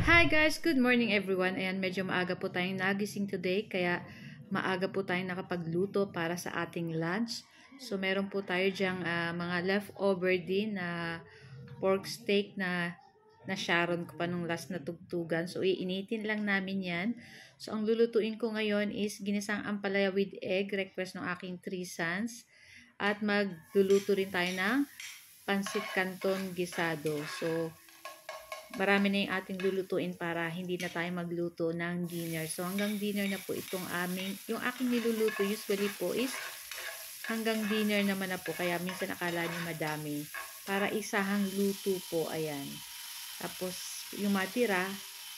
Hi guys! Good morning everyone. Ayan, medyo maaga po tayong nagising today, kaya maaga po tayong nakapagluto para sa ating lunch. So, meron po tayo dyang mga leftover din na pork steak na Sharon ko pa nung last na tugtugan. So, iinitin lang namin yan. So, ang lulutuin ko ngayon is ginisang ampalaya with egg, request ng aking 3 sons. At magluluto rin tayo ng pansit canton gisado. So, marami na yung ating lulutuin para hindi na tayo magluto ng dinner. So, hanggang dinner na po yung aking niluluto usually po is hanggang dinner naman na po. Kaya minsan akala nyo madami. Para isahang luto po, ayan. Tapos, yung matira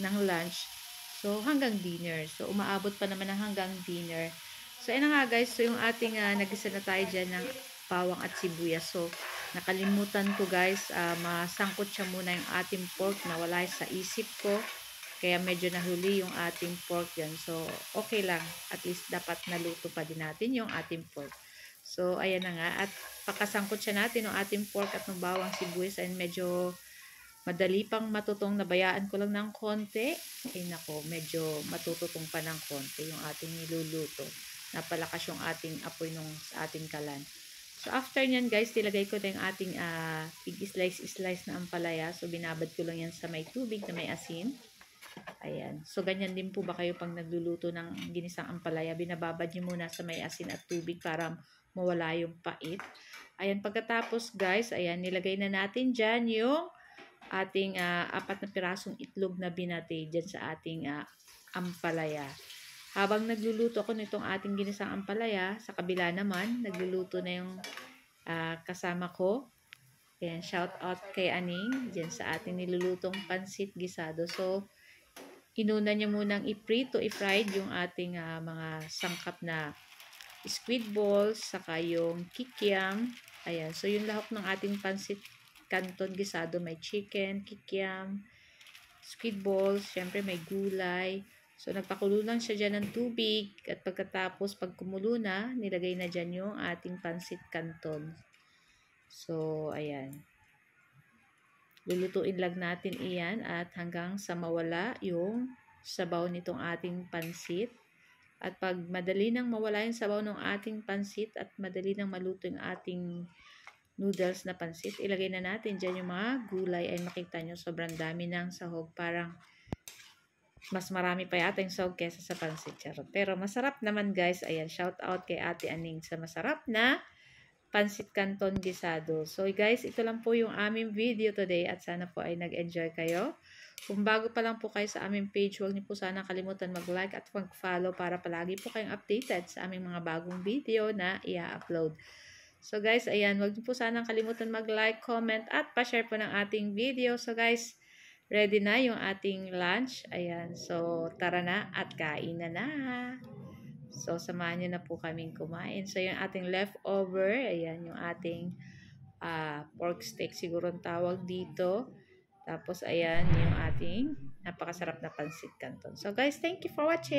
ng lunch, so hanggang dinner. So, umaabot pa naman ng hanggang dinner. So, ayan nga guys. So, yung ating nagisa na tayo dyan ng bawang at sibuyas. So, nakalimutan ko guys, masangkot siya muna yung ating pork na wala sa isip ko. Kaya medyo nahuli yung ating pork yan. So, okay lang. At least dapat naluto pa din natin yung ating pork. So, ayan na nga. At pakasangkot siya natin yung ating pork at ng bawang sibuyas. And medyo madali pang matutong, nabayaan ko lang ng konti. Ay nako, medyo matututong pa ng konti yung ating niluluto. Napalakas yung ating apoy nung sa ating kalan. So, after nyan guys, nilagay ko na yung ating slice na ampalaya. So, binabad ko lang yan sa may tubig na may asin. Ayan. So, ganyan din po ba kayo pag nagluluto ng ginisang ampalaya? Binababad nyo muna sa may asin at tubig para mawala yung pait. Ayan, pagkatapos guys, ayan, nilagay na natin dyan yung ating 4 na pirasong itlog na binati dyan sa ating ampalaya. Habang nagluluto ako nitong ating ginisang ampalaya, sa kabila naman, nagluluto na yung kasama ko. Ayan, shout out kay Aning, dyan sa ating nilulutong pansit gisado. So, inuna niya munang i-fried yung ating mga sangkap na squid balls, saka yung kikiam. Ayan, so yung lahok ng ating pansit canton gisado, may chicken, kikiam, squid balls, syempre may gulay. So, nagpakulo lang siya dyan ng tubig at pagkatapos, pag kumulo na, nilagay na dyan yung ating pansit canton. So, ayan. Lulutuin lang natin iyan at hanggang sa mawala yung sabaw nitong ating pansit. At pag madali nang mawala yung sabaw ng ating pansit at madali nang maluto yung ating noodles na pansit, ilagay na natin dyan yung mga gulay. Ay makita nyo, sobrang dami ng sahog. Parang mas marami pa yata yung sahog kesa sa pansit. Charot. Pero masarap naman guys. Ayan, shout out kay Ate Aning sa masarap na pansit canton gisado. So guys, ito lang po yung aming video today at sana po ay nag-enjoy kayo. Kung bago pa lang po kayo sa aming page, huwag niyo po sana kalimutan mag-like at mag-follow para palagi po kayong updated sa aming mga bagong video na i-upload. So guys, ayan, huwag niyo po sana kalimutan mag-like, comment at pa-share po ng ating video. So guys, ready na yung ating lunch. Ayan, so tara na at kain na. So, samahan nyo na po kaming kumain. So, yung ating leftover, ayan, yung ating pork steak siguro ang tawag dito. Tapos, ayan, yung ating napakasarap na pansit canton. So, guys, thank you for watching.